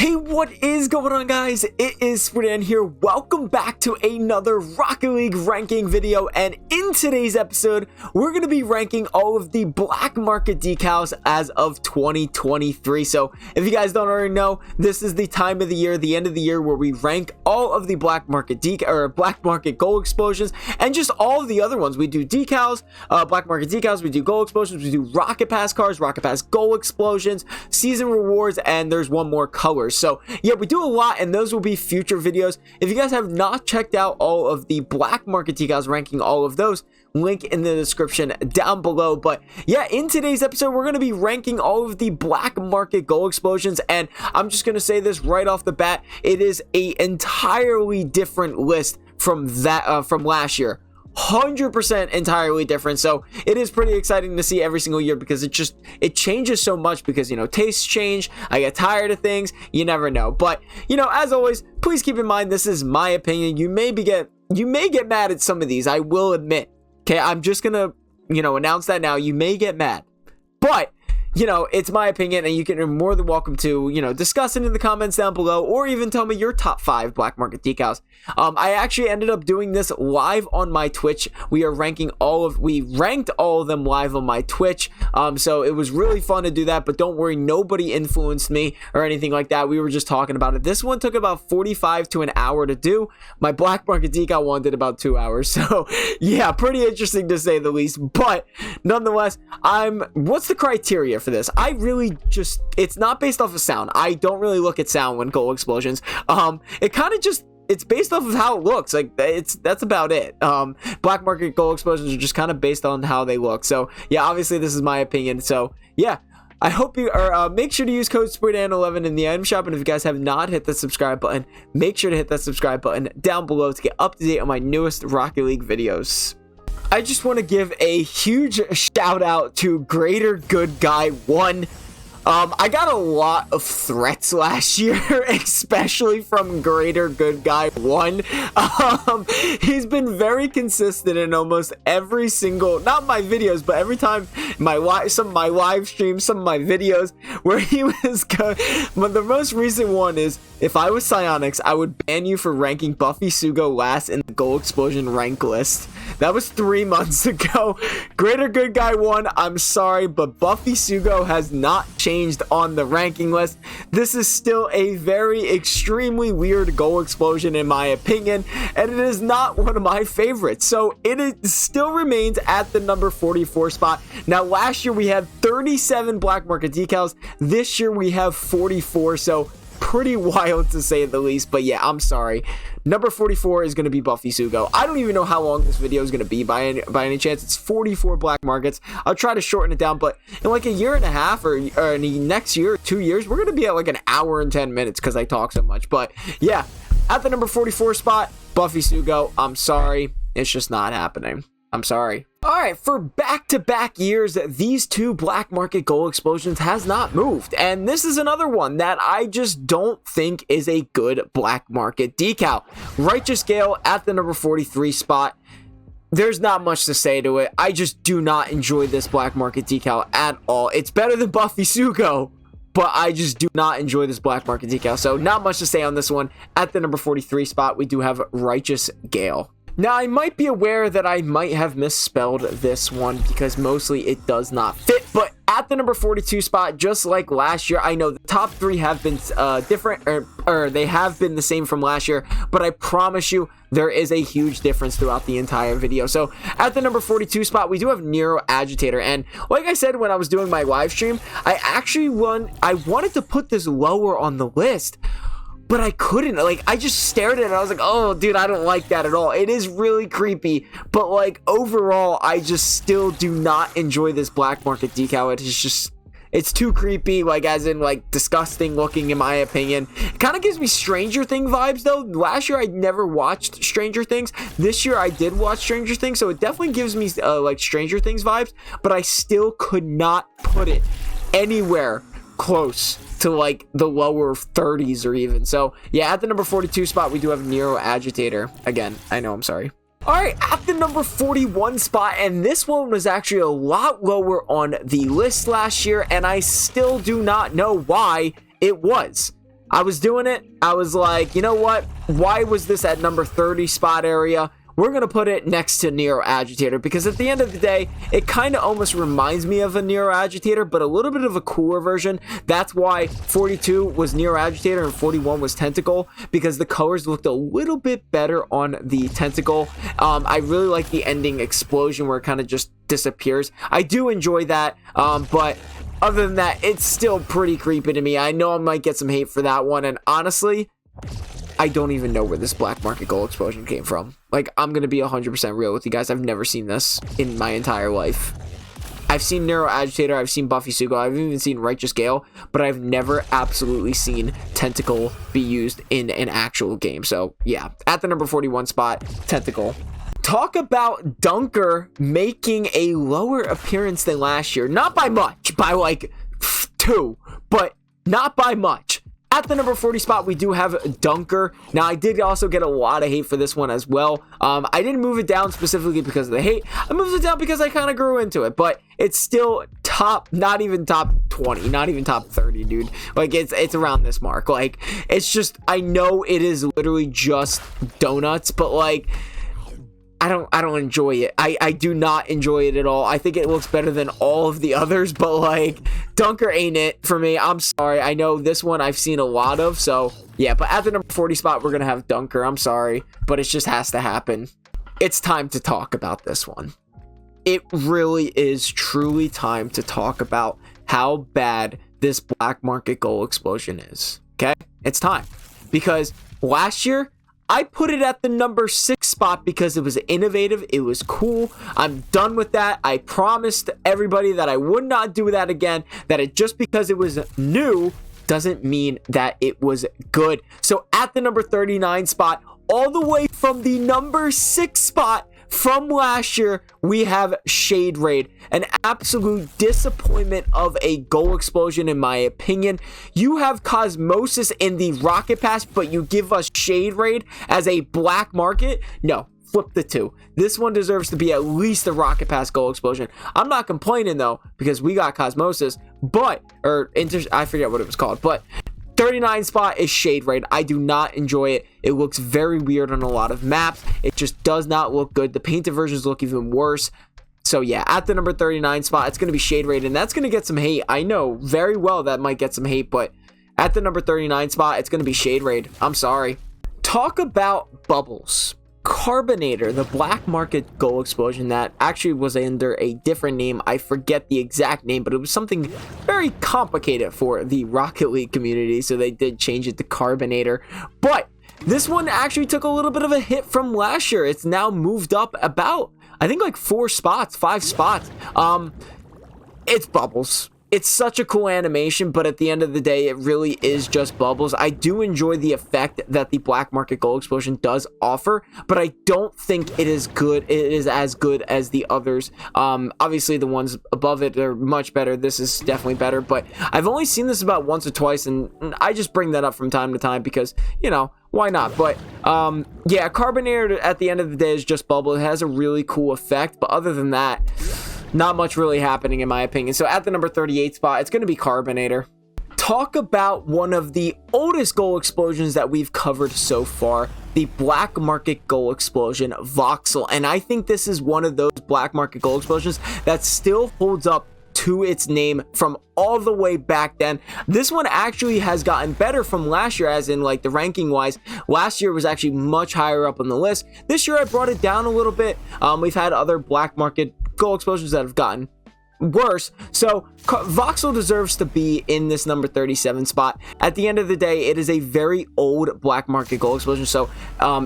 Hey, what is going on, guys? It is Spridan here. Welcome back to another Rocket League ranking video, and in today's episode we're going to be ranking all of the black market decals as of 2023. So if you guys don't already know, this is the time of the year, the end of the year, where we rank all of the black market black market goal explosions and just all of the other ones. We do decals, black market decals, we do goal explosions, we do rocket pass cards, rocket pass goal explosions, season rewards, and there's one more color. So yeah, we do a lot, and those will be future videos. If you guys have not checked out all of the black market decals, ranking all of those, link in the description down below. But yeah, in today's episode we're going to be ranking all of the black market goal explosions, and I'm just going to say this right off the bat, it is a entirely different list from last year. 100% entirely different. So it is pretty exciting to see every single year, because it changes so much, because tastes change, I get tired of things, you never know. But as always, please keep in mind, this is my opinion. You may get mad at some of these, I will admit. Okay, I'm just gonna announce that now. You may get mad, but it's my opinion, and you can, are more than welcome to, discuss it in the comments down below, or even tell me your top 5 black market decals. I actually ended up doing this live on my Twitch. We ranked all of them live on my Twitch. So it was really fun to do that, but don't worry, nobody influenced me or anything like that. We were just talking about it. This one took about 45 to an hour to do. My black market decal one did about 2 hours. So yeah, pretty interesting to say the least, but nonetheless, what's the criteria for this? I really it's not based off of sound. I don't really look at sound when goal explosions. It's based off of how it looks. Like, that's about it. Black market goal explosions are just kind of based on how they look. So yeah, obviously this is my opinion. So yeah, I hope you are, make sure to use code SPRIDAN11 in the item shop, and if you guys have not hit the subscribe button, make sure to hit that subscribe button down below to get up to date on my newest Rocket League videos. I just want to give a huge shout out to Greater Good Guy 1. I got a lot of threats last year, especially from Greater Good Guy 1. He's been very consistent in almost every single, not my videos, but every time some of my live streams, some of my videos, where he was but the most recent one is, if I was Psyonix, I would ban you for ranking Buffy Sugo last in the goal explosion rank list. That was 3 months ago. Greater Good Guy 1, I'm sorry, but Buffy Sugo has not changed on the ranking list. This is still a very extremely weird goal explosion in my opinion, and it is not one of my favorites. So it still remains at the number 44 spot. Now, last year we had 37 black market decals. This year we have 44. So pretty wild to say the least, but yeah, I'm sorry. Number 44 is going to be Buffy Sugo. I don't even know how long this video is going to be by any chance. It's 44 black markets. I'll try to shorten it down, but in like a year and a half, or in the next year, 2 years, we're going to be at like an hour and 10 minutes because I talk so much. But yeah, at the number 44 spot, Buffy Sugo. I'm sorry. It's just not happening. I'm sorry. Alright, for back-to-back years, these two black market goal explosions has not moved. And this is another one that I just don't think is a good black market decal. Righteous Gale at the number 43 spot. There's not much to say to it. I just do not enjoy this black market decal at all. It's better than Buffy Sugo, but I just do not enjoy this black market decal. So not much to say on this one. At the number 43 spot, we do have Righteous Gale. Now, I might be aware that I might have misspelled this one, because mostly it does not fit, but at the number 42 spot, just like last year, I know the top 3 have been different, or they have been the same from last year, but I promise you there is a huge difference throughout the entire video. So at the number 42 spot, we do have Nero Agitator, and like I said when I was doing my live stream, I wanted to put this lower on the list, but I couldn't. Like, I just stared at it. I was like, oh, dude, I don't like that at all. It is really creepy. But, like, overall, I just still do not enjoy this black market decal. It's too creepy, like, as in, like, disgusting looking, in my opinion. It kind of gives me Stranger Things vibes, though. Last year, I never watched Stranger Things. This year, I did watch Stranger Things, so it definitely gives me, like, Stranger Things vibes. But I still could not put it anywhere close to like the lower 30s or even. So yeah, at the number 42 spot, we do have Nero Agitator. Again, I know, I'm sorry. All right, at the number 41 spot, and this one was actually a lot lower on the list last year, and I still do not know why it was. I was doing it. I was like, you know what? Why was this at number 30 spot area? We're going to put it next to Nero Agitator, because at the end of the day, it kind of almost reminds me of a Nero Agitator, but a little bit of a cooler version. That's why 42 was Nero Agitator and 41 was Tentacle, because the colors looked a little bit better on the Tentacle. I really like the ending explosion where it kind of just disappears. I do enjoy that, but other than that, it's still pretty creepy to me. I know I might get some hate for that one, and honestly, I don't even know where this black market gold explosion came from. Like, I'm going to be 100% real with you guys. I've never seen this in my entire life. I've seen Nero Agitator, I've seen Buffy Sugo, I've even seen Righteous Gale, but I've never absolutely seen Tentacle be used in an actual game. So, yeah, at the number 41 spot, Tentacle. Talk about Dunker making a lower appearance than last year. Not by much, by like 2, but not by much. At the number 40 spot, we do have Dunker. Now, I did also get a lot of hate for this one as well. I didn't move it down specifically because of the hate. I moved it down because I kind of grew into it, but it's still top, not even top 20, not even top 30, dude. Like, it's around this mark. Like, it's just, I know it is literally just donuts, but like, I don't enjoy it. I do not enjoy it at all. I think it looks better than all of the others, but like, Dunker ain't it for me. I'm sorry. I know this one I've seen a lot of, so yeah, but at the number 40 spot, we're gonna have Dunker. I'm sorry, but it just has to happen. It's time to talk about this one. It really is truly time to talk about how bad this black market gold explosion is. Okay, it's time, because last year I put it at the number 6 spot because it was innovative. It was cool. I'm done with that. I promised everybody that I would not do that again, that it just because it was new doesn't mean that it was good. So at the number 39 spot, all the way from the number 6 spot from last year, we have Shade Raid, an absolute disappointment of a goal explosion in my opinion. You have Cosmosis in the Rocket Pass, but you give us Shade Raid as a black market? No, flip the two. This one deserves to be at least a Rocket Pass goal explosion. I'm not complaining though, because we got Cosmosis, but, I forget what it was called, but 39 spot is Shade Raid. I do not enjoy it. It looks very weird on a lot of maps. It just does not look good. The painted versions look even worse. So yeah, at the number 39 spot, it's going to be Shade Raid, and that's going to get some hate. I know very well that might get some hate, but at the number 39 spot, it's going to be Shade Raid. I'm sorry. Talk about bubbles. Carbonator, the black market gold explosion that actually was under a different name. I forget the exact name, but it was something very complicated for the Rocket League community, so they did change it to Carbonator. But this one actually took a little bit of a hit from last year. It's now moved up about, I think, like 4 spots, 5 spots. It's bubbles. It's such a cool animation, but at the end of the day, it really is just bubbles. I do enjoy the effect that the black market gold explosion does offer, but I don't think it is good. It is as good as the others. Obviously, the ones above it are much better. This is definitely better, but I've only seen this about once or twice, and I just bring that up from time to time because, you know, why not? But yeah, Carbonator at the end of the day is just bubble. It has a really cool effect, but other than that, not much really happening in my opinion. So at the number 38 spot, it's going to be Carbonator. Talk about one of the oldest goal explosions that we've covered so far, the black market goal explosion, Voxel. And I think this is one of those black market goal explosions that still holds up to its name from all the way back then. This one actually has gotten better from last year, as in like the ranking wise. Last year was actually much higher up on the list. This year I brought it down a little bit. We've had other black market goal explosions that have gotten worse, so Voxel deserves to be in this number 37 spot. At the end of the day, it is a very old black market goal explosion, so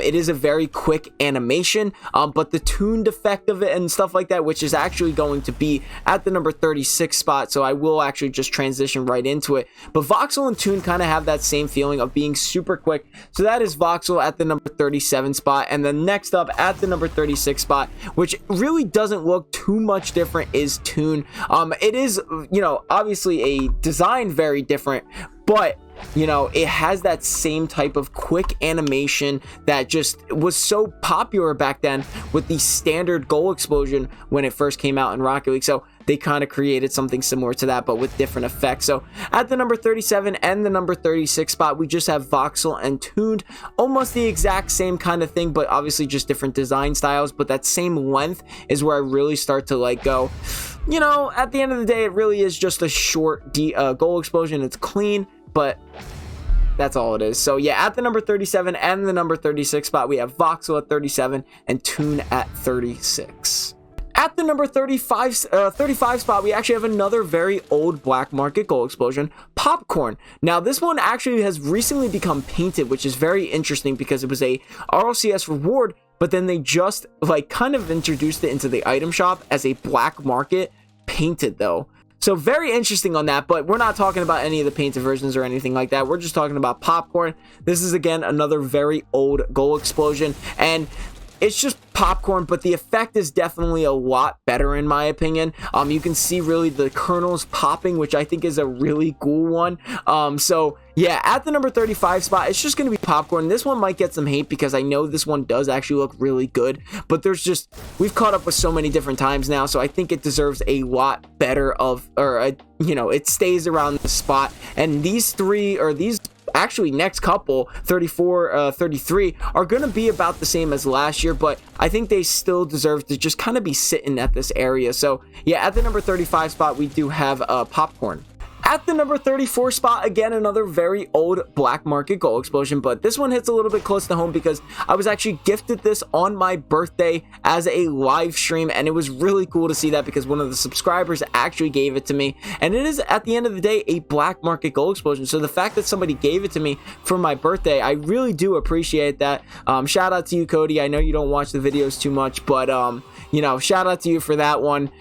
it is a very quick animation, but the tuned effect of it and stuff like that, which is actually going to be at the number 36 spot, so I will actually just transition right into it. But Voxel and Tune kind of have that same feeling of being super quick, so that is Voxel at the number 37 spot. And then next up at the number 36 spot, which really doesn't look too much different, is Tune. It is, you know, obviously a design very different, but you know, it has that same type of quick animation that just was so popular back then with the standard goal explosion when it first came out in Rocket League. So they kind of created something similar to that, but with different effects. So at the number 37 and the number 36 spot, we just have voxel and tuned, almost the exact same kind of thing, but obviously just different design styles. But that same length is where I really start to like go, you know, at the end of the day, it really is just a short goal explosion. It's clean, but that's all it is. So yeah, at the number 37 and the number 36 spot, we have voxel at 37 and tune at 36. At the number 35 spot, we actually have another very old black market goal explosion, popcorn. Now, this one actually has recently become painted, which is very interesting because it was a RLCS reward, but then they just like kind of introduced it into the item shop as a black market painted though. So very interesting on that, but we're not talking about any of the painted versions or anything like that. We're just talking about popcorn. This is again another very old goal explosion, and it's just popcorn, but the effect is definitely a lot better in my opinion. You can see really the kernels popping, which I think is a really cool one. So yeah, at the number 35 spot, it's just going to be popcorn. This one might get some hate because I know this one does actually look really good, but we've caught up with so many different times now, so I think it deserves a lot better you know, it stays around the spot. And these actually next couple 34 33 are going to be about the same as last year, but I think they still deserve to just kind of be sitting at this area. So yeah, at the number 35 spot, we do have popcorn. At the number 34 spot, again, another very old black market goal explosion, but this one hits a little bit close to home because I was actually gifted this on my birthday as a live stream, and it was really cool to see that because one of the subscribers actually gave it to me, and it is, at the end of the day, a black market goal explosion. So the fact that somebody gave it to me for my birthday, I really do appreciate that. Shout out to you, Cody. I know you don't watch the videos too much, but you know, shout out to you for that one.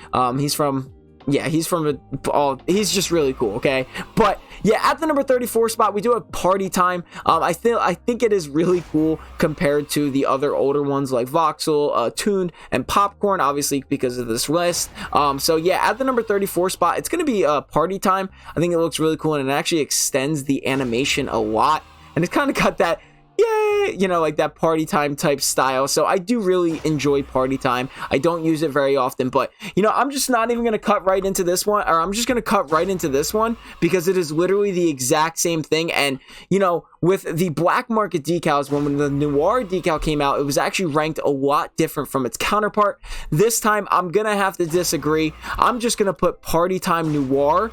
He's just really cool, okay? But yeah, at the number 34 spot, we do have party time. I think it is really cool compared to the other older ones like voxel, tuned, and popcorn, obviously because of this list. So yeah, at the number 34 spot, it's going to be party time. I think it looks really cool, and it actually extends the animation a lot, and it's kind of got that, yay, you know, like that party time type style. So I do really enjoy party time. I don't use it very often, but you know, I'm just not even going to cut right into this one, or I'm just going to cut right into this one because it is literally the exact same thing. And you know, with the black market decals, when the noir decal came out, it was actually ranked a lot different from its counterpart. This time I'm gonna have to disagree. I'm just gonna put party time noir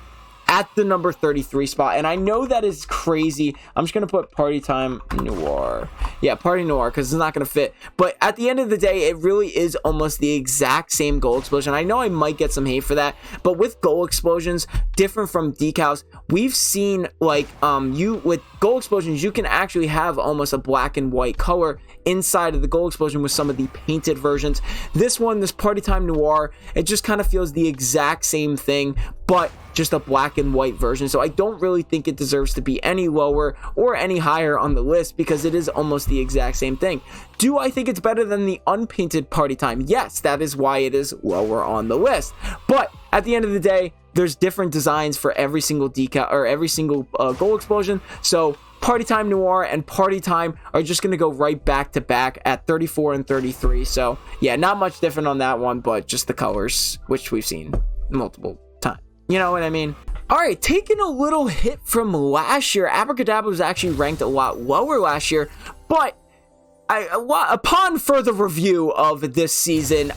at the number 33 spot, and I know that is crazy. I'm just gonna put party time noir. Yeah, party noir, because it's not gonna fit, but at the end of the day, it really is almost the exact same goal explosion. I know I might get some hate for that, but with goal explosions, different from decals, we've seen like with goal explosions, you can actually have almost a black and white color inside of the goal explosion with some of the painted versions. This party time noir, it just kind of feels the exact same thing, but just a black and white version. So I don't really think it deserves to be any lower or any higher on the list because it is almost the exact same thing. Do I think it's better than the unpainted party time? Yes, that is why it is lower on the list. But at the end of the day, there's different designs for every single decal or every single goal explosion. So party time noir and party time are just going to go right back to back at 34 and 33. So yeah, not much different on that one, but just the colors, which we've seen multiple times. You know what I mean? All right, taking a little hit from last year. Abracadabra was actually ranked a lot lower last year, but upon further review of this season,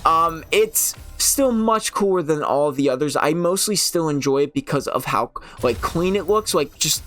it's still much cooler than all of the others. I mostly still enjoy it because of how like clean it looks. Like just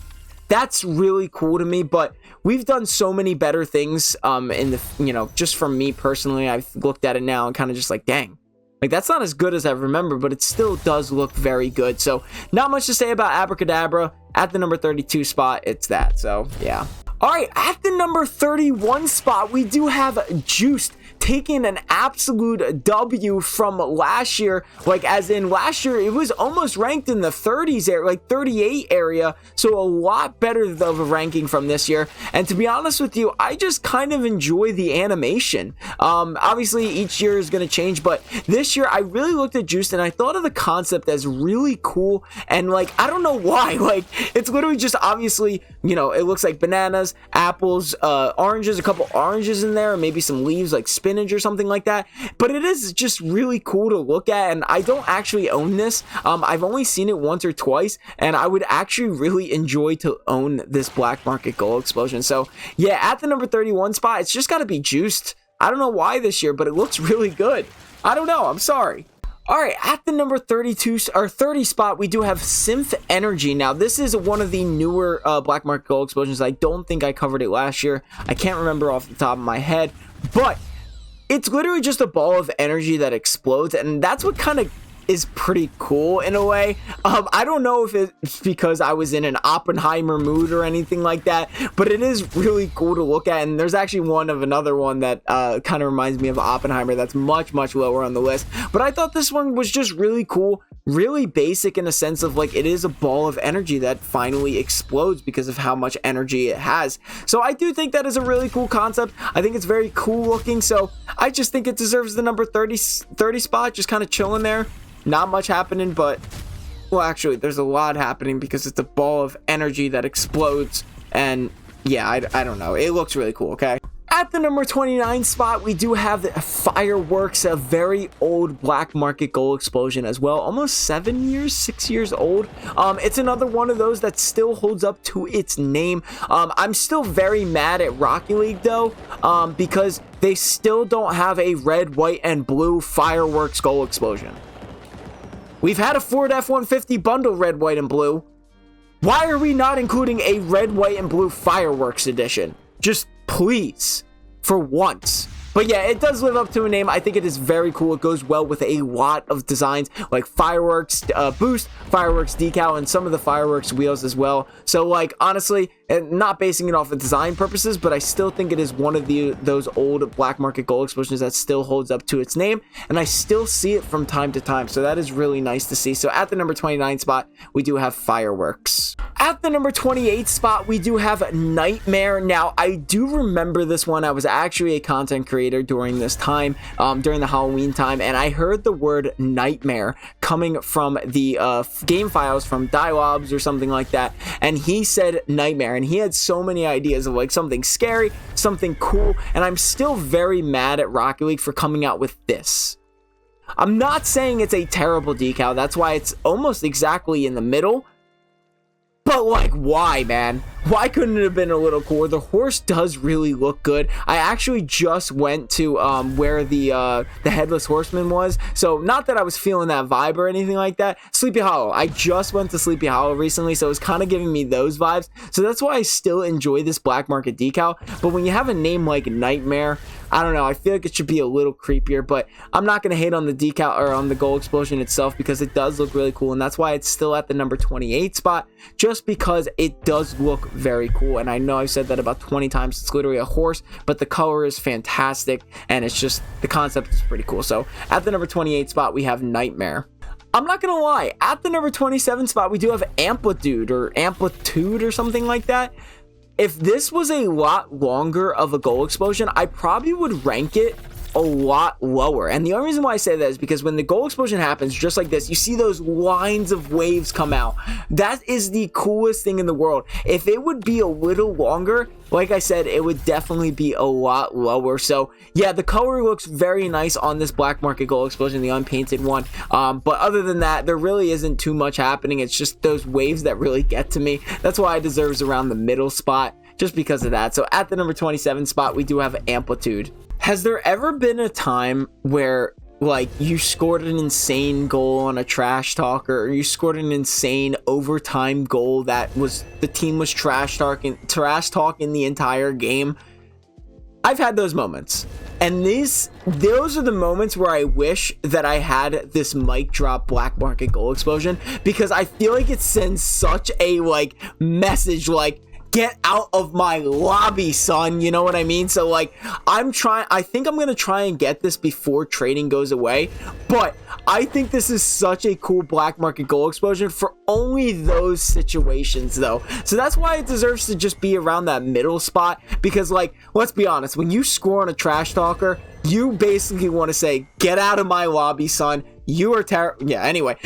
that's really cool to me. But we've done so many better things. In the, you know, just from me personally, I've looked at it now and kind of just like, dang. Like, that's not as good as I remember, but it still does look very good. So, not much to say about Abracadabra. At the number 32 spot, it's that. So, yeah. All right, at the number 31 spot, we do have Juiced taking an absolute W from last year. Like, as in last year, it was almost ranked in the 30s area, like 38 area. So a lot better of a ranking from this year. And to be honest with you, I just kind of enjoy the animation. Obviously, each year is going to change, but this year I really looked at Juiced and I thought of the concept as really cool. And like, I don't know why, like, it's literally just obviously you know, it looks like bananas, apples, oranges, a couple oranges in there, maybe some leaves like spinach or something like that. But it is just really cool to look at, and I don't actually own this. I've only seen it once or twice, and I would actually really enjoy to own this black market gold explosion. So yeah, at the number 31 spot, it's just got to be juiced. I don't know why this year, but it looks really good. I don't know, I'm sorry. All right, at the number 32 or 30 spot, we do have Synth Energy. Now, this is one of the newer black market gold explosions. I don't think I covered it last year. I can't remember off the top of my head, but it's literally just a ball of energy that explodes, and that's what kind of is pretty cool in a way. I don't know if it's because I was in an Oppenheimer mood or anything like that, but it is really cool to look at. And there's actually another one that kind of reminds me of Oppenheimer that's much lower on the list, but I thought this one was just really cool, really basic in a sense of like it is a ball of energy that finally explodes because of how much energy it has. So I do think that is a really cool concept. I think it's very cool looking, so I just think it deserves the number 30 spot, just kind of chilling there. Not much happening, but well, actually there's a lot happening because it's a ball of energy that explodes, and yeah, I don't know, it looks really cool. Okay, at the number 29 spot, we do have the Fireworks, a very old black market gold explosion as well, almost 6 years old. It's another one of those that still holds up to its name. I'm still very mad at Rocket League though, because they still don't have a red, white, and blue Fireworks gold explosion. We've had a Ford F-150 bundle red, white, and blue. Why are we not including a red, white, and blue Fireworks edition? Just please, for once. But yeah, it does live up to a name. I think it is very cool. It goes well with a lot of designs like Fireworks boost, Fireworks decal, and some of the Fireworks wheels as well. So like honestly, and not basing it off of design purposes, but I still think it is one of those old black market gold explosions that still holds up to its name, and I still see it from time to time. So that is really nice to see. So at the number 29 spot, we do have Fireworks. At the number 28 spot, we do have Nightmare. Now, I do remember this one. I was actually a content creator during this time, during the Halloween time, and I heard the word nightmare coming from the game files from Dialobs or something like that, and he said nightmare, and he had so many ideas of like something scary, something cool, and I'm still very mad at Rocket League for coming out with this. I'm not saying it's a terrible decal, that's why it's almost exactly in the middle. But like, why, man? Why couldn't it have been a little cooler? The horse does really look good. I actually just went to where the Headless Horseman was. So not that I was feeling that vibe or anything like that. Sleepy Hollow. I just went to Sleepy Hollow recently, so it was kind of giving me those vibes. So that's why I still enjoy this black market decal. But when you have a name like Nightmare, I don't know, I feel like it should be a little creepier, but I'm not going to hate on the decal or on the gold explosion itself because it does look really cool, and that's why it's still at the number 28 spot, just because it does look very cool. And I know I've said that about 20 times. It's literally a horse, but the color is fantastic, and it's just, the concept is pretty cool. So at the number 28 spot, we have Nightmare. I'm not gonna lie, at the number 27 spot, we do have Amplitude or something like that. If this was a lot longer of a gold explosion, I probably would rank it a lot lower. And the only reason why I say that is because when the gold explosion happens, just like this, you see those lines of waves come out. That is the coolest thing in the world. If it would be a little longer, like I said, it would definitely be a lot lower. So yeah, the color looks very nice on this black market gold explosion, the unpainted one. But other than that, there really isn't too much happening. It's just those waves that really get to me. That's why it deserves around the middle spot, just because of that. So at the number 27 spot, we do have Amplitude. Has there ever been a time where like you scored an insane goal on a trash talker, or you scored an insane overtime goal that was the team was trash talking the entire game? I've had those moments, and those are the moments where I wish that I had this mic drop black market gold explosion, because I feel like it sends such a like message, like, get out of my lobby, son, you know what I mean? So like, I think I'm gonna try and get this before trading goes away, but I think this is such a cool black market gold explosion for only those situations though. So that's why it deserves to just be around that middle spot, because like, let's be honest, when you score on a trash talker, you basically want to say, get out of my lobby, son, You are terrible. Yeah, anyway.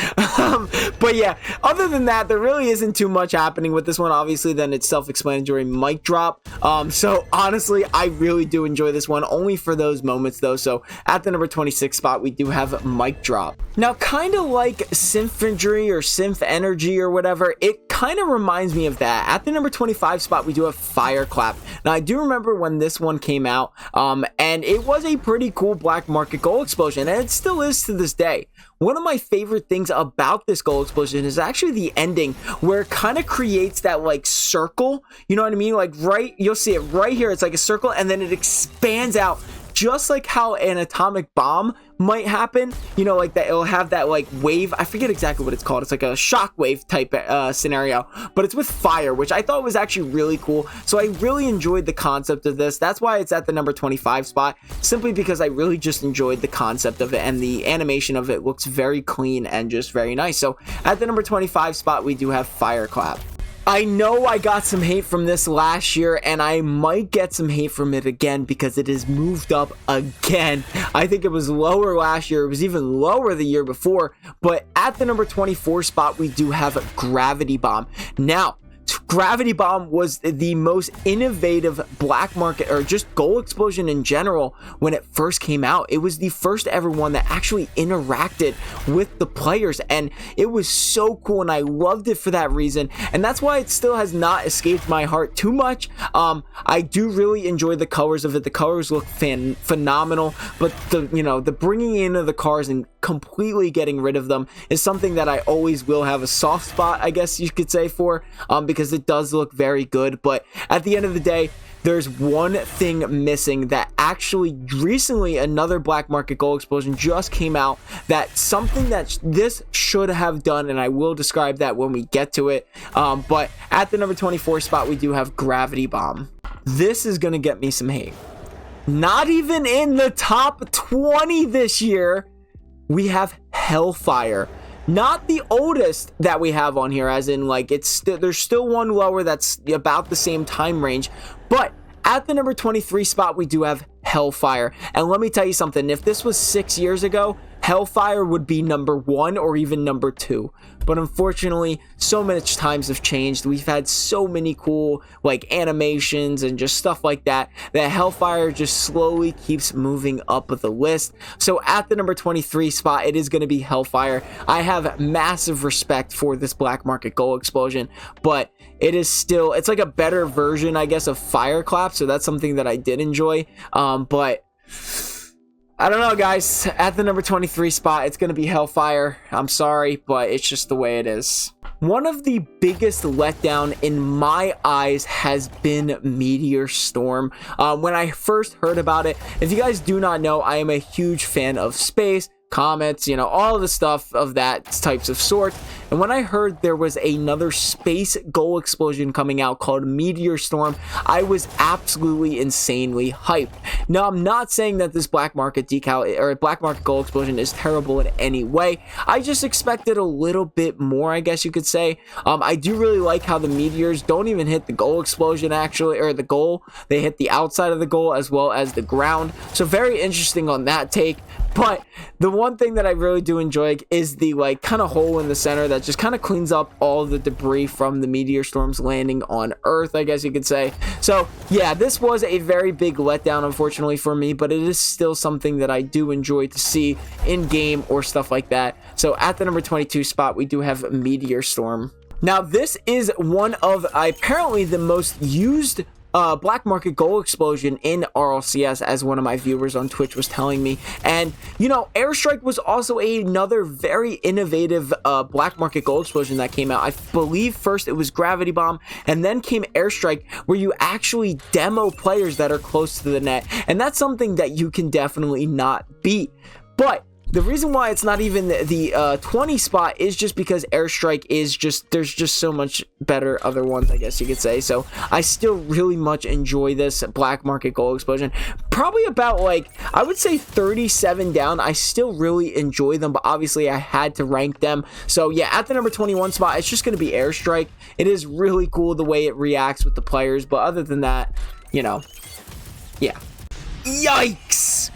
But yeah, other than that, there really isn't too much happening with this one. Obviously, then it's self-explanatory, mic drop. So honestly, I really do enjoy this one, only for those moments though. So at the number 26 spot, we do have mic drop. Now, kind of like Synfentry or Synth Energy or whatever, it kind of reminds me of that. At the number 25 spot, we do have Fire Clap. Now, I do remember when this one came out, and it was a pretty cool black market goal explosion, and it still is to this day. One of my favorite things about this goal explosion is actually the ending, where it kind of creates that like circle, you know what I mean? Like you'll see it right here. It's like a circle, and then it expands out, just like how an atomic bomb might happen, you know, like that. It'll have that like wave. I forget exactly what it's called. It's like a shockwave type scenario, but it's with fire, which I thought was actually really cool. So I really enjoyed the concept of this. That's why it's at the number 25 spot, simply because I really just enjoyed the concept of it, and the animation of it looks very clean and just very nice. So at the number 25 spot, we do have Fire Clap. I know I got some hate from this last year, and I might get some hate from it again because it has moved up again. I think it was lower last year. It was even lower the year before. But at the number 24 spot, we do have Gravity Bomb. Now, Gravity Bomb was the most innovative black market, or just goal explosion in general, when it first came out. It was the first ever one that actually interacted with the players, and it was so cool, and I loved it for that reason, and that's why it still has not escaped my heart too much. I do really enjoy the colors of it. The colors look phenomenal, but the bringing in of the cars and completely getting rid of them is something that I always will have a soft spot, I guess you could say, for, because it does look very good. But at the end of the day, there's one thing missing that actually recently another black market goal explosion just came out, that something that this should have done, and I will describe that when we get to it. But at the number 24 spot, we do have Gravity Bomb. This is gonna get me some hate. Not even in the top 20 this year, we have Hellfire. Not the oldest that we have on here, as in like there's still one lower that's about the same time range, but at the number 23 spot, we do have Hellfire. And let me tell you something, if this was 6 years ago, Hellfire would be number 1 or even number 2. But unfortunately, so much times have changed. We've had so many cool like animations and just stuff like that, that Hellfire just slowly keeps moving up the list. So at the number 23 spot, it is going to be Hellfire. I have massive respect for this black market goal explosion, but it is still, it's like a better version, I guess, of Fire Clap. So that's something that I did enjoy. But I don't know, guys. At the number 23 spot, it's going to be Hellfire. I'm sorry, but it's just the way it is. One of the biggest letdown in my eyes has been Meteor Storm. When I first heard about it, if you guys do not know, I am a huge fan of space, comets, all the stuff of that types of sort. And when I heard there was another space goal explosion coming out called Meteor Storm, I was absolutely insanely hyped. Now, I'm not saying that this black market decal or black market goal explosion is terrible in any way. I just expected a little bit more, I guess you could say. I do really like how the meteors don't even hit the goal explosion, actually, or the goal. They hit the outside of the goal as well as the ground. So very interesting on that take. But the one thing that I really do enjoy is the like kind of hole in the center that just kind of cleans up all the debris from the meteor storms landing on Earth, I guess you could say. So yeah, this was a very big letdown, unfortunately, for me, but it is still something that I do enjoy to see in game or stuff like that. So at the number 22 spot, we do have Meteor Storm. Now, this is one of apparently the most used black market goal explosion in RLCS, as one of my viewers on Twitch was telling me. And Airstrike was also another very innovative black market goal explosion that came out. I believe first it was Gravity Bomb, and then came Airstrike, where you actually demo players that are close to the net, and that's something that you can definitely not beat. But the reason why it's not even the 20 spot is just because Airstrike is just, there's just so much better other ones, I guess you could say. So I still really much enjoy this black market goal explosion. Probably about like, I would say 37 down. I still really enjoy them, but obviously I had to rank them. So yeah, at the number 21 spot, it's just going to be Airstrike. It is really cool the way it reacts with the players, but other than that, yeah. Yikes!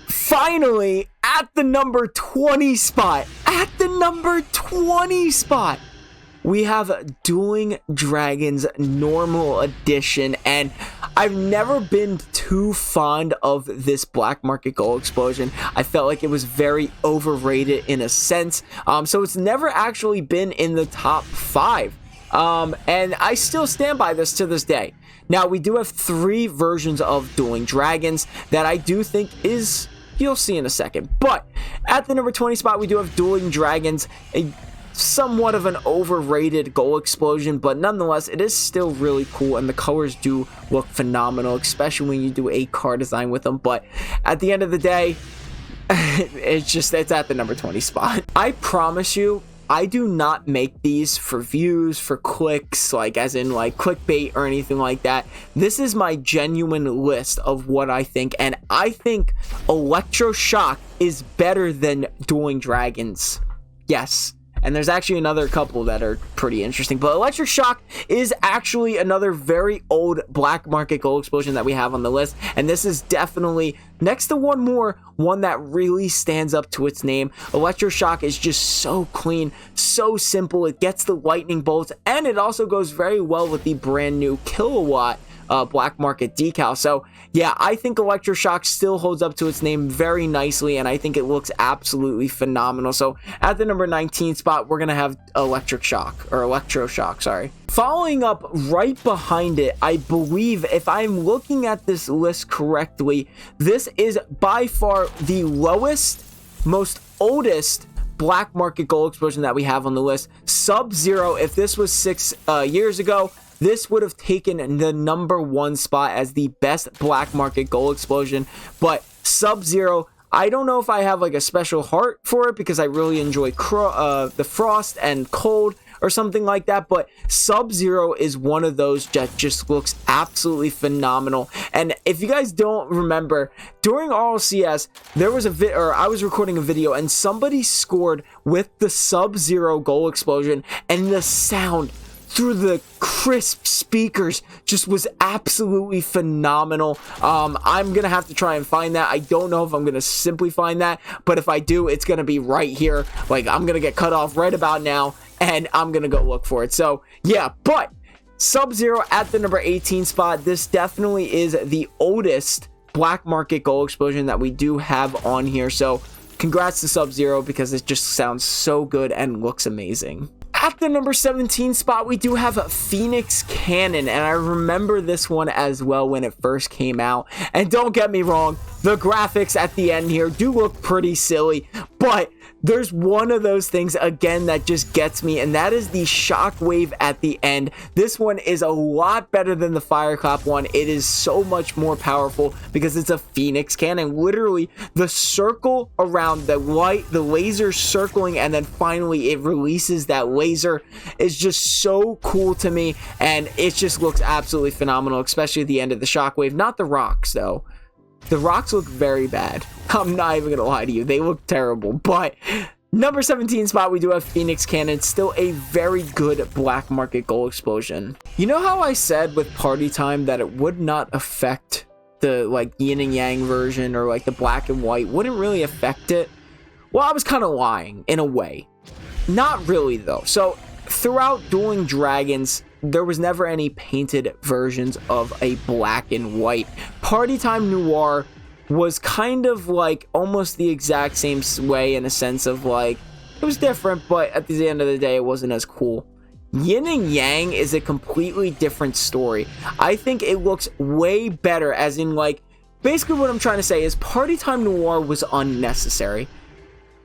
Finally, at the number 20 spot, we have Dueling Dragons Normal Edition, and I've never been too fond of this black market gold explosion. I felt like it was very overrated in a sense, so it's never actually been in the top 5, and I still stand by this to this day. Now, we do have 3 versions of Dueling Dragons that I do think is, you'll see in a second, but at the number 20 spot, we do have Dueling Dragons, a somewhat of an overrated gold explosion, but nonetheless it is still really cool, and the colors do look phenomenal, especially when you do a car design with them. But at the end of the day, it's at the number 20 spot. I promise you, I do not make these for views, for clicks, like as in like clickbait or anything like that. This is my genuine list of what I think, and I think Electroshock is better than Dueling Dragons. Yes. And there's actually another couple that are pretty interesting. But Electroshock is actually another very old black market gold explosion that we have on the list. And this is definitely, next to one more, one that really stands up to its name. Electroshock is just so clean, so simple. It gets the lightning bolts, and it also goes very well with the brand new Kilowatt black market decal. So yeah, I think Electroshock still holds up to its name very nicely, and I think it looks absolutely phenomenal. So at the number 19 spot, we're gonna have Electroshock, sorry. Following up right behind it, I believe, if I'm looking at this list correctly, this is by far the lowest, most oldest black market gold explosion that we have on the list. Sub-Zero, if this was 6 years ago, this would have taken the number 1 spot as the best black market gold explosion. But Sub-Zero, I don't know if I have like a special heart for it because I really enjoy the Frost and Cold or something like that, but Sub-Zero is one of those that just looks absolutely phenomenal. And if you guys don't remember, during RLCS, there was I was recording a video and somebody scored with the Sub-Zero gold explosion, and the sound through the crisp speakers just was absolutely phenomenal. I'm gonna have to try and find that. I don't know if I'm gonna simply find that, but if I do, it's gonna be right here. Like, I'm gonna get cut off right about now, and I'm gonna go look for it. So yeah, but Sub-Zero at the number 18 spot. This definitely is the oldest black market gold explosion that we do have on here. So congrats to Sub-Zero, because it just sounds so good and looks amazing. At the number 17 spot, we do have Phoenix Cannon, and I remember this one as well when it first came out. And don't get me wrong, the graphics at the end here do look pretty silly, but there's one of those things again that just gets me, and that is the shockwave at the end. This one is a lot better than the Fireclap one. It is so much more powerful because it's a Phoenix Cannon. Literally, the circle around the laser circling, and then finally it releases that laser is just so cool to me, and it just looks absolutely phenomenal, especially at the end of the shockwave. Not the rocks though. The rocks look very bad. I'm not even gonna lie to you, they look terrible. But number 17 spot, we do have Phoenix Cannon. Still a very good black market gold explosion. You know how I said with Party Time that it would not affect the like yin and yang version, or like the black and white wouldn't really affect it? Well, I was kind of lying in a way. Not really though. So throughout Dueling Dragons, there was never any painted versions of a black and white. Party Time Noir was kind of like almost the exact same way, in a sense of like, it was different, but at the end of the day, it wasn't as cool. Yin and Yang is a completely different story. I think it looks way better, as in like, basically what I'm trying to say is Party Time Noir was unnecessary.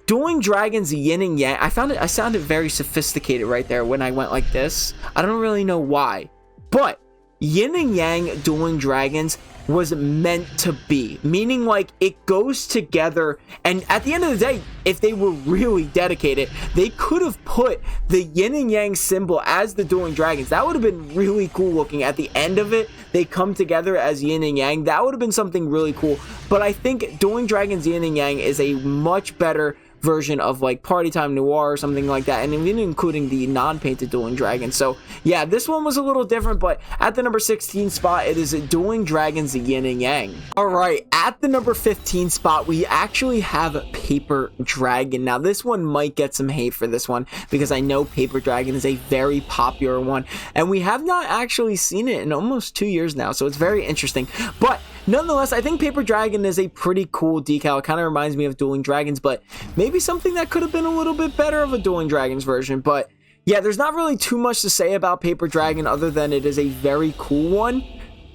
Dueling Dragons Yin and Yang, I sounded very sophisticated right there when I went like this. I don't really know why, but Yin and Yang Dueling Dragons was meant to be, meaning like it goes together. And at the end of the day, if they were really dedicated, they could have put the Yin and Yang symbol as the Dueling Dragons. That would have been really cool looking. At the end of it, they come together as Yin and Yang. That would have been something really cool. But I think Dueling Dragons Yin and Yang is a much better version of like Party Time Noir or something like that, and even including the non-painted Dueling Dragon. So yeah, this one was a little different, but at the number 16 spot, it is Dueling Dragons Yin and Yang. All right, at the number 15 spot, we actually have Paper Dragon. Now, this one might get some hate for this one because I know Paper Dragon is a very popular one, and we have not actually seen it in almost 2 years now, so it's very interesting. But nonetheless, I think Paper Dragon is a pretty cool decal. It kind of reminds me of Dueling Dragons, but maybe something that could have been a little bit better of a Dueling Dragons version. But yeah, there's not really too much to say about Paper Dragon other than it is a very cool one.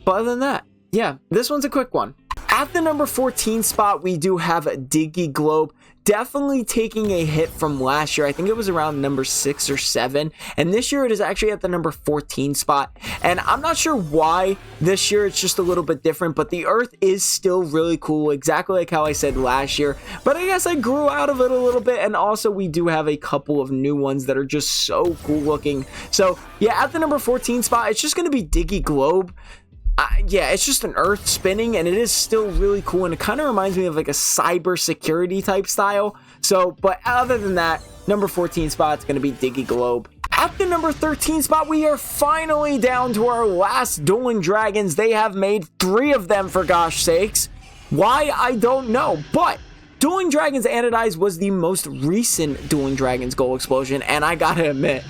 But other than that, yeah, this one's a quick one. At the number 14 spot, we do have Diggy Globe. Definitely taking a hit from last year. I think it was around number 6 or 7. And this year it is actually at the number 14 spot. And I'm not sure why this year it's just a little bit different. But the Earth is still really cool. Exactly like how I said last year. But I guess I grew out of it a little bit. And also we do have a couple of new ones that are just so cool looking. So yeah, at the number 14 spot, it's just going to be Diggy Globe. Yeah, it's just an Earth spinning, and it is still really cool, and it kind of reminds me of like a cyber security type style. So, but other than that, number 14 spot is going to be Diggy Globe. At the number 13 spot, we are finally down to our last Dueling Dragons. They have made 3 of them, for gosh sakes. Why, I don't know, but Dueling Dragons Anodized was the most recent Dueling Dragons Goal Explosion, and I gotta admit,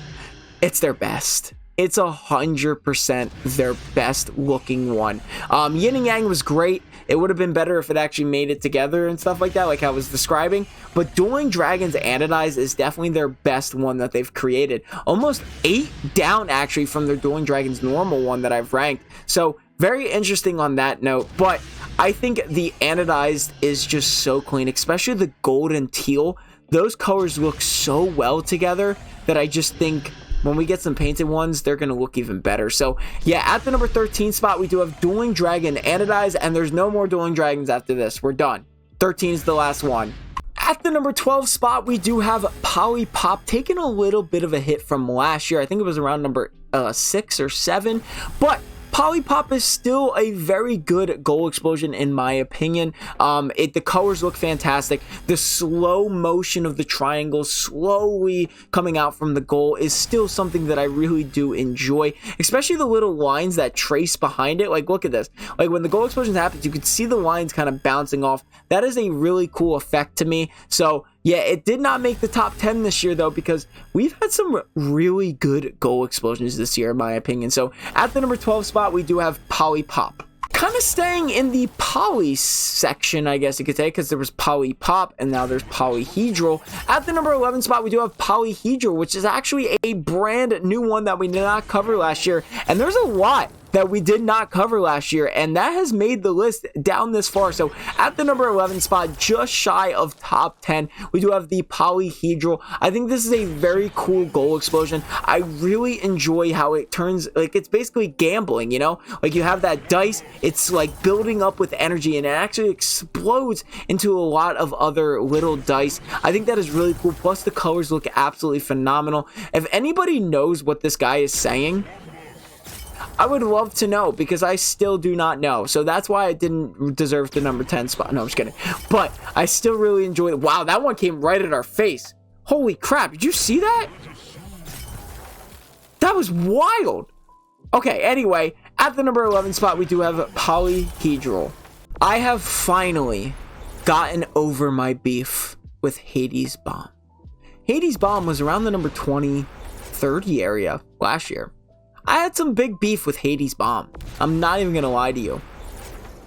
it's their best. It's 100% their best looking one. Yin and Yang was great. It would have been better if it actually made it together and stuff like that, like I was describing. But Dueling Dragons Anodized is definitely their best one that they've created. Almost 8 down, actually, from their Dueling Dragons normal one that I've ranked. So, very interesting on that note. But I think the Anodized is just so clean, especially the gold and teal. Those colors look so well together that I just think when we get some painted ones, they're going to look even better. So, yeah, at the number 13 spot, we do have Dueling Dragon Anodized, and there's no more Dueling Dragons after this. We're done. 13 is the last one. At the number 12 spot, we do have Polypop, taking a little bit of a hit from last year. I think it was around number 6 or 7, but Polypop is still a very good goal explosion in my opinion. The colors look fantastic. The slow motion of the triangle slowly coming out from the goal is still something that I really do enjoy, especially the little lines that trace behind it. Like, look at this. Like, when the goal explosion happens, you can see the lines kind of bouncing off. That is a really cool effect to me. So yeah, it did not make the top 10 this year, though, because we've had some really good goal explosions this year, in my opinion. So, at the number 12 spot, we do have Polypop. Kind of staying in the poly section, I guess you could say, because there was Polypop, and now there's Polyhedral. At the number 11 spot, we do have Polyhedral, which is actually a brand new one that we did not cover last year. And there's a lot that we did not cover last year, and that has made the list down this far. So at the number 11 spot, just shy of top 10, we do have the Polyhedral. I think this is a very cool goal explosion. I really enjoy how it turns, like, it's basically gambling, you know? Like, you have that dice, it's like building up with energy, and it actually explodes into a lot of other little dice. I think that is really cool. Plus the colors look absolutely phenomenal. If anybody knows what this guy is saying, I would love to know, because I still do not know. So that's why it didn't deserve the number 10 spot. No, I'm just kidding. But I still really enjoyed it. Wow, that one came right at our face. Holy crap, did you see that? That was wild. Okay, anyway, at the number 11 spot, we do have Polyhedral. I have finally gotten over my beef with Hades Bomb. Hades Bomb was around the number 20, 30 area last year. I had some big beef with Hades Bomb. I'm not even going to lie to you.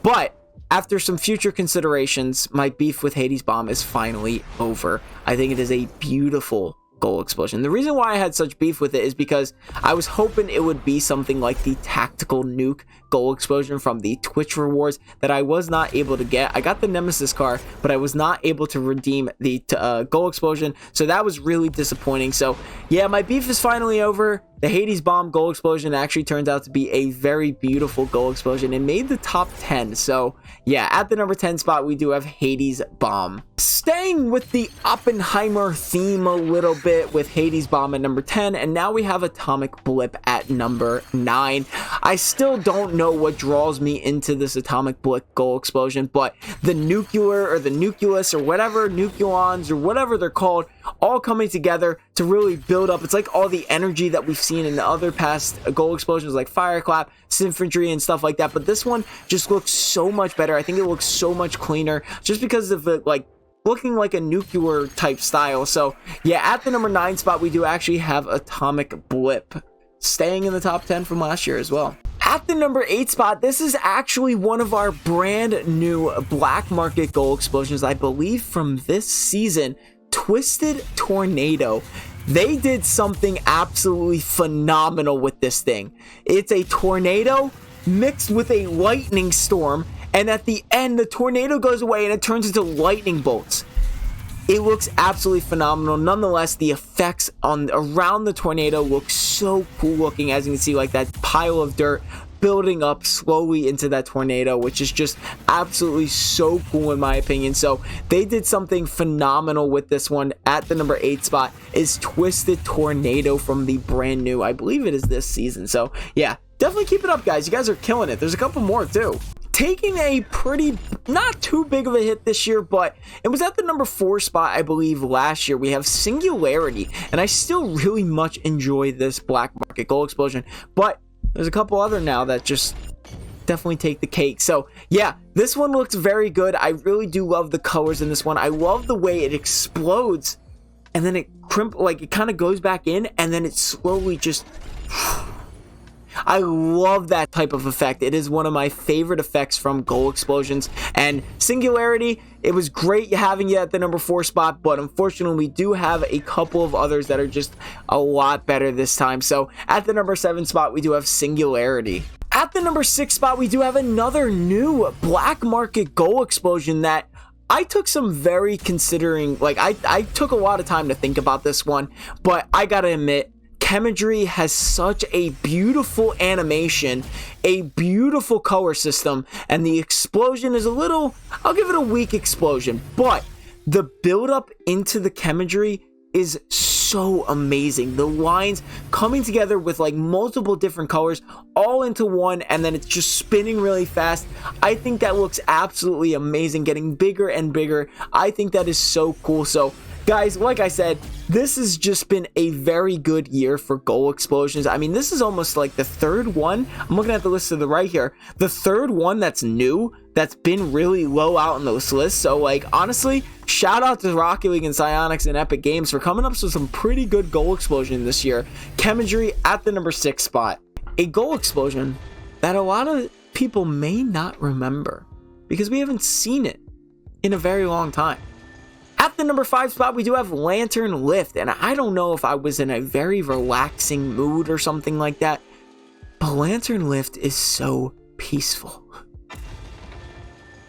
But after some future considerations, my beef with Hades Bomb is finally over. I think it is a beautiful goal explosion. The reason why I had such beef with it is because I was hoping it would be something like the tactical nuke goal explosion from the Twitch rewards that I was not able to get. I got the Nemesis car, but I was not able to redeem the goal explosion, so that was really disappointing. So yeah, my beef is finally over. the Hades Bomb Gold Explosion actually turns out to be a very beautiful gold explosion. It made the top 10. So yeah, at the number 10 spot, we do have Hades Bomb. Staying with the Oppenheimer theme a little bit with Hades Bomb at number 10, and now we have Atomic Blip at number 9. I still don't know what draws me into this Atomic Blip gold explosion, but the nuclear or the nucleus or whatever, nucleons or whatever they're called, all coming together to really build up. It's like all the energy that we've seen in the other past gold explosions like Fireclap, Symphontry, and stuff like that, but this one just looks so much better. I think it looks so much cleaner just because of it, like, looking like a nuclear type style. So yeah, at the number 9 spot, we do actually have Atomic Blip, staying in the top 10 from last year as well. At the number 8 spot, this is actually one of our brand new black market gold explosions, I believe from this season, Twisted Tornado. They did something absolutely phenomenal with this thing. It's a tornado mixed with a lightning storm, and at the end, the tornado goes away and it turns into lightning bolts. It looks absolutely phenomenal. Nonetheless, the effects around the tornado look so cool looking, as you can see, like that pile of dirt building up slowly into that tornado, which is just absolutely so cool in my opinion. So they did something phenomenal with this one. At the number 8 spot is Twisted Tornado from the brand new, I believe it is this season. So yeah, definitely keep it up, guys. You guys are killing it. There's a couple more too. Taking a pretty, not too big of a hit this year, but it was at the number 4 spot, I believe, last year. We have Singularity, and I still really much enjoy this black market gold explosion, but there's a couple other now that just definitely take the cake. So yeah, this one looks very good. I really do love the colors in this one. I love the way it explodes, and then it it kind of goes back in, and then it slowly just... I love that type of effect. It is one of my favorite effects from gold explosions. And Singularity, it was great having it at the number 4 spot, but unfortunately we do have a couple of others that are just a lot better this time. So at the number 7 spot, we do have Singularity. At the number 6 spot, we do have another new black market gold explosion that I took some very considering, like I took a lot of time to think about this one, but I gotta admit, Chemistry has such a beautiful animation, a beautiful color system, and the explosion is a little, I'll give it a weak explosion, but the build up into the chemistry is so amazing. The lines coming together with like multiple different colors all into one, and then it's just spinning really fast. I think that looks absolutely amazing, getting bigger and bigger. I think that is so cool. So guys, like I said, this has just been a very good year for gold explosions. I mean, this is almost like the third one. I'm looking at the list to the right here. The third one that's new, that's been really low out in those lists. So like, honestly, shout out to Rocket League and Psyonix and Epic Games for coming up with some pretty good gold explosion this year. Chemistry at the number 6 spot. A gold explosion that a lot of people may not remember because we haven't seen it in a very long time. At the number 5 spot, we do have Lantern Lift, and I don't know if I was in a very relaxing mood or something like that, but Lantern Lift is so peaceful.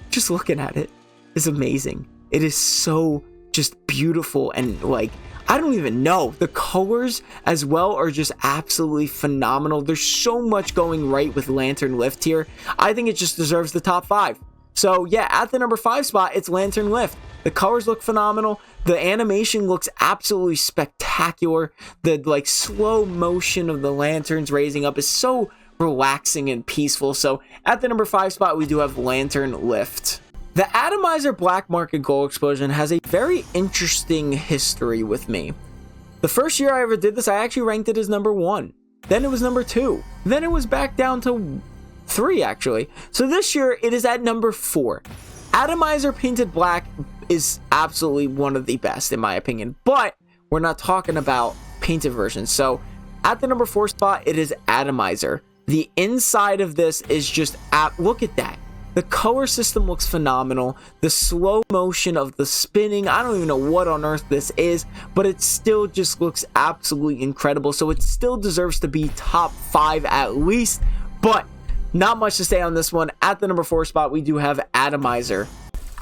Just looking at it is amazing. It is so just beautiful, and like, I don't even know. The colors as well are just absolutely phenomenal. There's so much going right with Lantern Lift here. I think it just deserves the top 5. So yeah, at the number 5 spot, it's Lantern Lift. The colors look phenomenal. The animation looks absolutely spectacular. The like slow motion of the lanterns raising up is so relaxing and peaceful. So at the number 5 spot, we do have Lantern Lift. The Atomizer Black Market Gold Explosion has a very interesting history with me. The first year I ever did this, I actually ranked it as number 1. Then it was number 2. Then it was back down to 3 actually. So this year it is at number 4. Atomizer Painted Black is absolutely one of the best in my opinion, but we're not talking about painted versions. So at the number 4 spot, it is Atomizer. The inside of this is just look at that. The color system looks phenomenal. The slow motion of the spinning, I don't even know what on earth this is, but it still just looks absolutely incredible. So it still deserves to be top 5 at least, but not much to say on this one. At the number 4 spot, we do have Atomizer.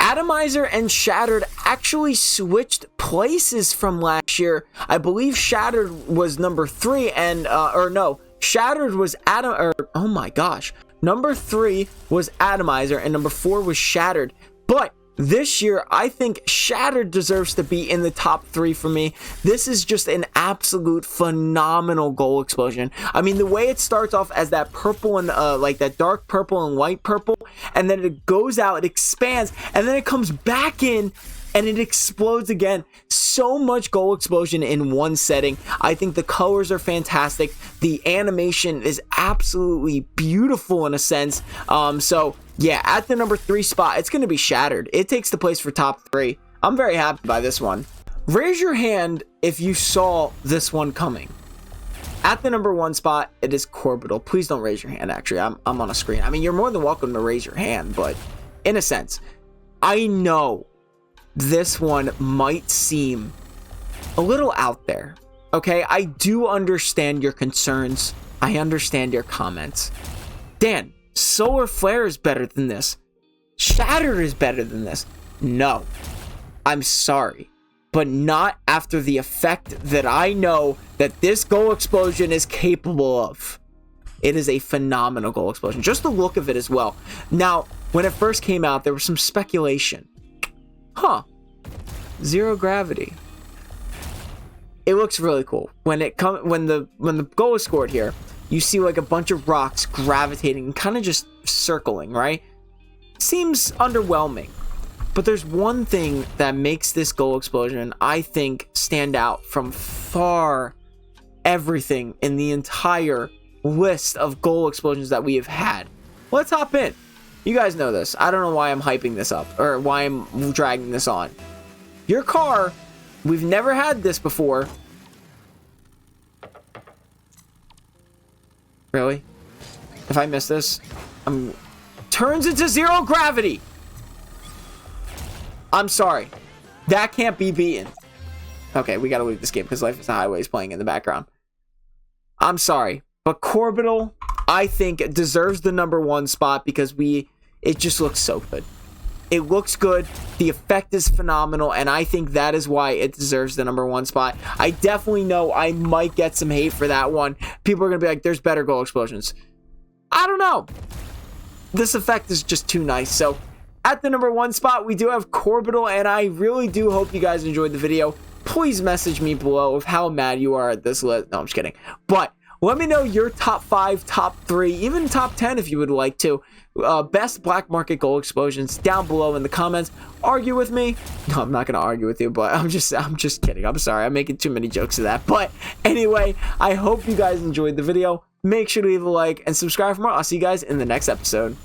Atomizer and Shattered actually switched places from last year. I believe Shattered was number 3 and, or no, Shattered was oh my gosh. Number 3 was Atomizer and number 4 was Shattered. But this year, I think Shattered deserves to be in the top 3 for me. This is just an absolute phenomenal goal explosion. I mean, the way it starts off as that purple and like that dark purple and light purple, and then it goes out, it expands, and then it comes back in and it explodes again. So much goal explosion in one setting. I think the colors are fantastic. The animation is absolutely beautiful in a sense. So yeah, at the number 3 spot, it's going to be Shattered. It takes the place for top 3. I'm very happy by this one. Raise your hand if you saw this one coming. At the number 1 spot, it is Corbital. Please don't raise your hand, actually. I'm on a screen. I mean, you're more than welcome to raise your hand, but in a sense, I know this one might seem a little out there. Okay, I do understand your concerns. I understand your comments. Dan, Solar Flare is better than this. Shattered is better than this. No, I'm sorry, but not after the effect that I know that this goal explosion is capable of. It is a phenomenal goal explosion. Just the look of it as well. Now, when it first came out, there was some speculation. Zero gravity. It looks really cool. When the goal is scored here, you see like a bunch of rocks gravitating and kind of just circling, right? Seems underwhelming. But there's one thing that makes this goal explosion, I think, stand out from far everything in the entire list of goal explosions that we have had. Let's hop in. You guys know this. I don't know why I'm hyping this up or why I'm dragging this on. Your car, we've never had this before. Really? If I miss this, turns into zero gravity. I'm sorry. That can't be beaten. Okay, we gotta leave this game because Life is a Highway is playing in the background. I'm sorry, but Corbital, I think, deserves the number 1 spot because it just looks so good. It looks good. The effect is phenomenal, and I think that is why it deserves the number 1 spot. I definitely know I might get some hate for that one. People are going to be like, there's better goal explosions. I don't know. This effect is just too nice. So, at the number 1 spot, we do have Corbital, and I really do hope you guys enjoyed the video. Please message me below of how mad you are at this list. No, I'm just kidding. But let me know your top 5, top 3, even top 10 if you would like to. Best black market goal explosions down below in the comments. Argue with me. No, I'm not gonna argue with you, but I'm just kidding. I'm sorry, I'm making too many jokes of that. But anyway, I hope you guys enjoyed the video. Make sure to leave a like and subscribe for more. I'll see you guys in the next episode.